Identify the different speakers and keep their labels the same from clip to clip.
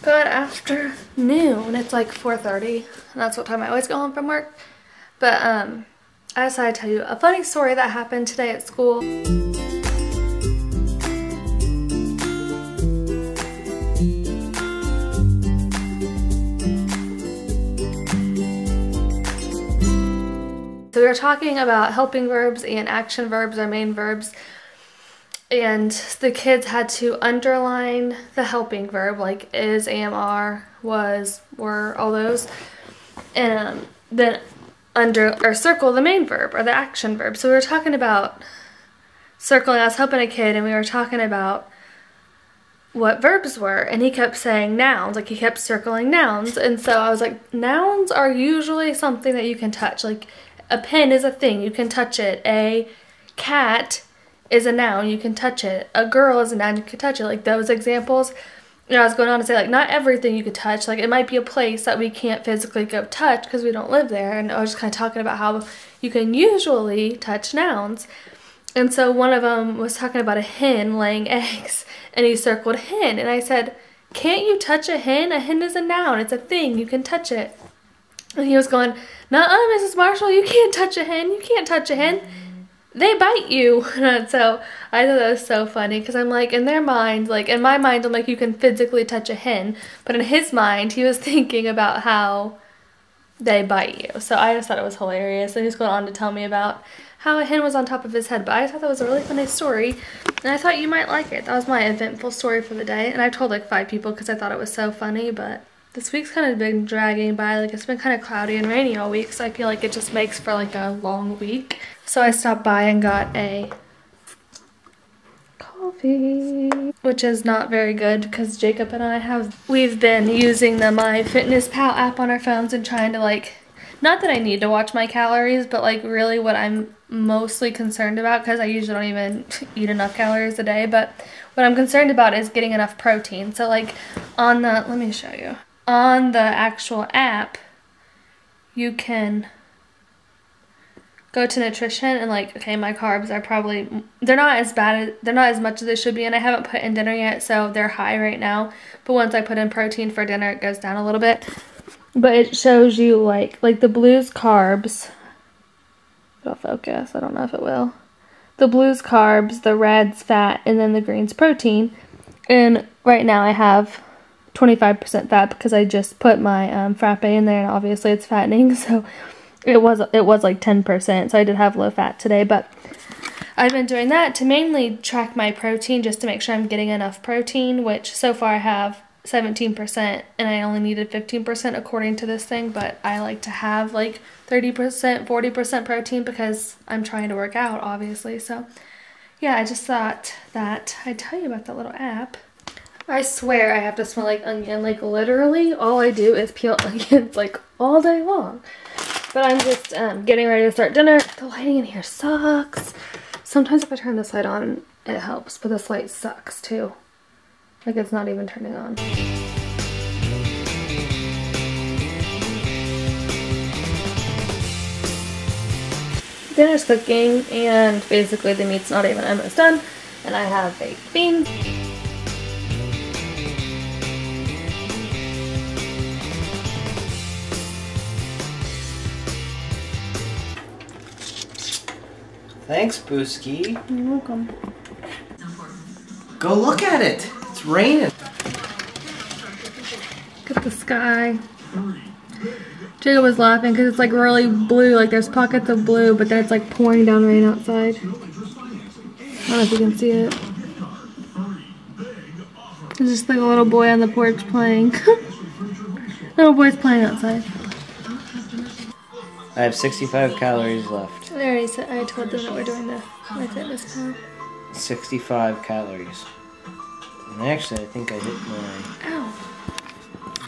Speaker 1: Good afternoon. It's like 4:30, and that's what time I always go home from work. But I decided to tell you a funny story that happened today at school. So we were talking about helping verbs and action verbs, our main verbs. And the kids had to underline the helping verb, like is, am, are, was, were, all those. And then circle the main verb or the action verb. So we were talking about circling. I was helping a kid and we were talking about what verbs were. And he kept saying nouns, like he kept circling nouns. And so I was like, nouns are usually something that you can touch. Like a pen is a thing, you can touch it. A cat is a noun, you can touch it. A girl is a noun, you can touch it. Like those examples. You know, I was going on to say, like, not everything you could touch. Like, it might be a place that we can't physically go touch because we don't live there. And I was just kind of talking about how you can usually touch nouns. And so one of them was talking about a hen laying eggs. And he circled hen. And I said, can't you touch a hen? A hen is a noun. It's a thing. You can touch it. And he was going, nuh-uh, Mrs. Marshall, you can't touch a hen. You can't touch a hen. They bite you. And so I thought that was so funny because I'm like, in their mind, like in my mind, I'm like, you can physically touch a hen. But in his mind, he was thinking about how they bite you. So I just thought it was hilarious. And he was going on to tell me about how a hen was on top of his head. But I thought that was a really funny story. And I thought you might like it. That was my eventful story for the day. And I told like 5 people because I thought it was so funny. But this week's kind of been dragging by. Like it's been kind of cloudy and rainy all week. So I feel like it just makes for like a long week. So I stopped by and got a coffee, which is not very good because Jacob and I we've been using the MyFitnessPal app on our phones and trying to like, not that I need to watch my calories, but like really what I'm mostly concerned about, because I usually don't even eat enough calories a day, but what I'm concerned about is getting enough protein. So like on the, let me show you, on the actual app, you can go to nutrition and like, okay, my carbs are probably, they're not as much as they should be, and I haven't put in dinner yet, so they're high right now. But once I put in protein for dinner, it goes down a little bit. But it shows you like the blue's carbs. It'll focus, I don't know if it will. The blue's carbs, the red's fat, and then the green's protein. And right now I have 25% fat because I just put my frappe in there, and obviously it's fattening, so it was like 10%, so I did have low fat today. But I've been doing that to mainly track my protein, just to make sure I'm getting enough protein, which so far I have 17%, and I only needed 15% according to this thing. But I like to have like 30%, 40% protein because I'm trying to work out, obviously. So yeah, I just thought that I'd tell you about that little app. I swear I have to smell like onion. Like literally all I do is peel onions like all day long. But I'm just getting ready to start dinner. The lighting in here sucks. Sometimes if I turn this light on, it helps. But this light sucks too. Like it's not even turning on. Dinner's cooking, and basically the meat's not even almost done. And I have baked beans.
Speaker 2: Thanks, Booski.
Speaker 1: You're welcome.
Speaker 2: Go look at it. It's raining.
Speaker 1: Look at the sky. Jacob was laughing because it's like really blue. Like there's pockets of blue, but then it's like pouring down rain outside. I don't know if you can see it. There's just like a little boy on the porch playing. Little boy's playing outside.
Speaker 2: I have 65 calories left.
Speaker 1: I already said, I told them that we're doing the MyFitnessPal.
Speaker 2: 65 calories. And actually, I think I hit my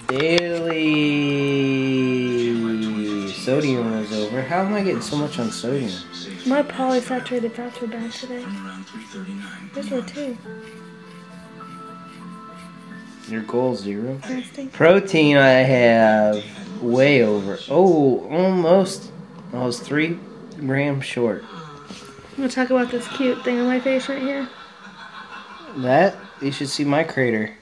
Speaker 2: daily sodium was over. How am I getting so much on sodium?
Speaker 1: My polysaturated fats were bad today. Yours were too.
Speaker 2: Your goal 0?
Speaker 1: Fasting.
Speaker 2: Protein I have way over. Oh, almost. I was 3 grams short.
Speaker 1: I'm gonna talk about this cute thing on my face right here.
Speaker 2: That? You should see my crater.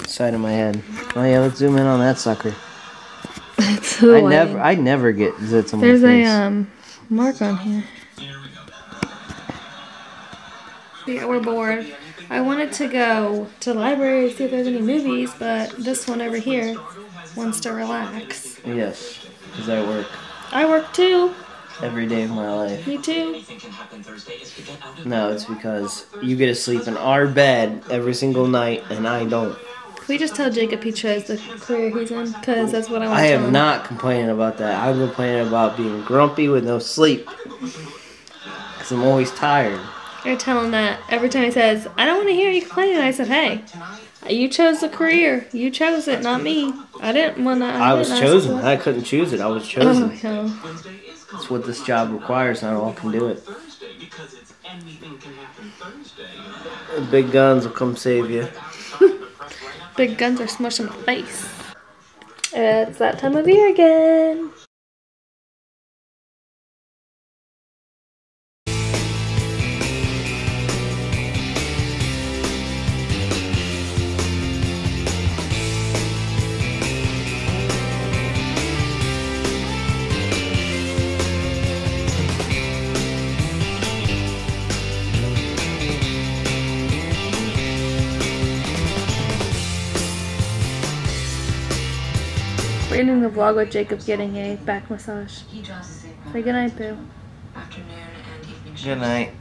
Speaker 2: Side of my head. Oh yeah, let's zoom in on that sucker.
Speaker 1: It's the lighting.
Speaker 2: I never get zits on my
Speaker 1: There's
Speaker 2: face.
Speaker 1: a mark on here. Yeah, we're bored. I wanted to go to the library to see if there's any movies, but this one over here wants to relax.
Speaker 2: Yes, because I work
Speaker 1: I work too.
Speaker 2: every day of my life.
Speaker 1: Me too.
Speaker 2: No, it's because you get to sleep in our bed every single night, and I don't.
Speaker 1: Can we just tell Jacob he chose the career he's in? Because that's what I want
Speaker 2: I
Speaker 1: to tell
Speaker 2: am
Speaker 1: him.
Speaker 2: not complaining about that. I'm complaining about being grumpy with no sleep. Because I'm always tired.
Speaker 1: I tell him that every time he says, I don't want to hear you complaining. I said, hey, you chose the career. You chose it, not me. I didn't want to.
Speaker 2: I was chosen. I couldn't choose it. I was chosen.
Speaker 1: Oh, yeah.
Speaker 2: That's what this job requires. Not all can do it. The big guns will come save you.
Speaker 1: Big guns are smushed in the face. It's that time of year again. We're ending the vlog with Jacob getting a back massage. Say goodnight, Boo.
Speaker 2: Good night.